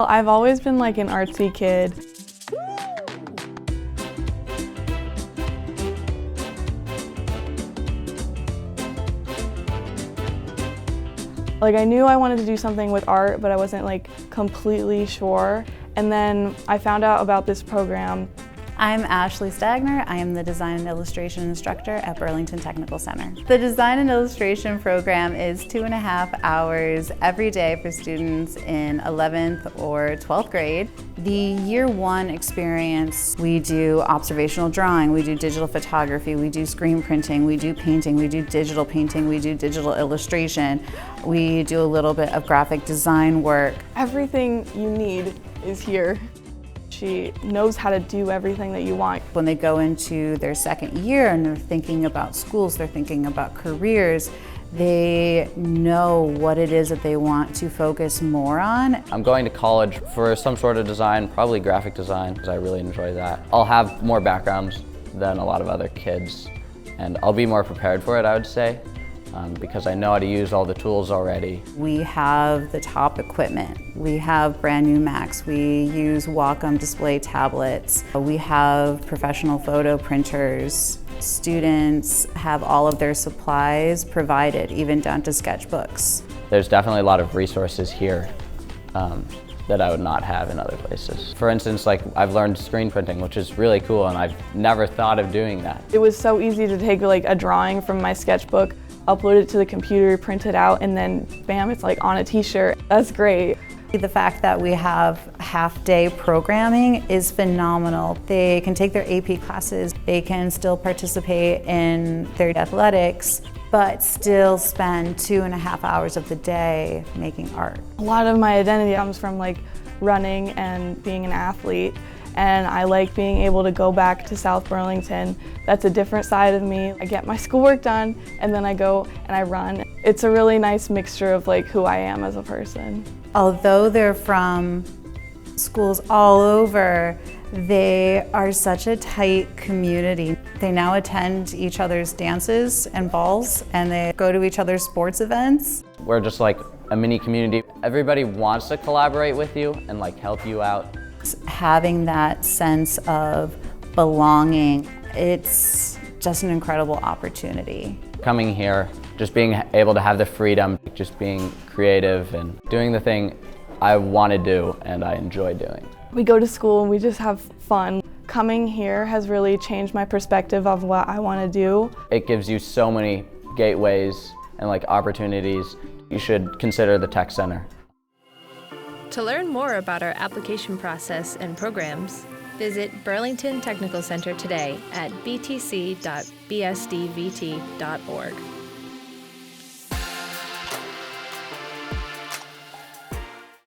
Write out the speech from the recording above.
I've always been like an artsy kid. Like I knew I wanted to do something with art, but I wasn't like completely sure. And then I found out about this program. I'm Ashley Stagner. I am the Design and Illustration Instructor at Burlington Technical Center. The Design and Illustration program is 2.5 hours every day for students in 11th or 12th grade. The year one experience, we do observational drawing, we do digital photography, we do screen printing, we do painting, we do digital painting, we do digital illustration, we do a little bit of graphic design work. Everything you need is here. She knows how to do everything that you want. When they go into their second year and they're thinking about schools, they're thinking about careers, they know what it is that they want to focus more on. I'm going to college for some sort of design, probably graphic design, because I really enjoy that. I'll have more backgrounds than a lot of other kids, and I'll be more prepared for it, I would say. Because I know how to use all the tools already. We have the top equipment. We have brand new Macs. We use Wacom display tablets. We have professional photo printers. Students have all of their supplies provided, even down to sketchbooks. There's definitely a lot of resources here that I would not have in other places. For instance, like I've learned screen printing, which is really cool, and I've never thought of doing that. It was so easy to take like a drawing from my sketchbook, upload it to the computer, print it out, and then bam, it's like on a t-shirt. That's great. The fact that we have half-day programming is phenomenal. They can take their AP classes, they can still participate in their athletics, but still spend 2.5 hours of the day making art. A lot of my identity comes from like running and being an athlete. And I like being able to go back to South Burlington. That's a different side of me. I get my schoolwork done and then I go and I run. It's a really nice mixture of like who I am as a person. Although they're from schools all over, they are such a tight community. They now attend each other's dances and balls, and they go to each other's sports events. We're just like a mini community. Everybody wants to collaborate with you and like help you out. Having that sense of belonging, it's just an incredible opportunity. Coming here, just being able to have the freedom, just being creative and doing the thing I want to do and I enjoy doing. We go to school and we just have fun. Coming here has really changed my perspective of what I want to do. It gives you so many gateways and like opportunities. You should consider the Tech Center. To learn more about our application process and programs, visit Burlington Technical Center today at btc.bsdvt.org.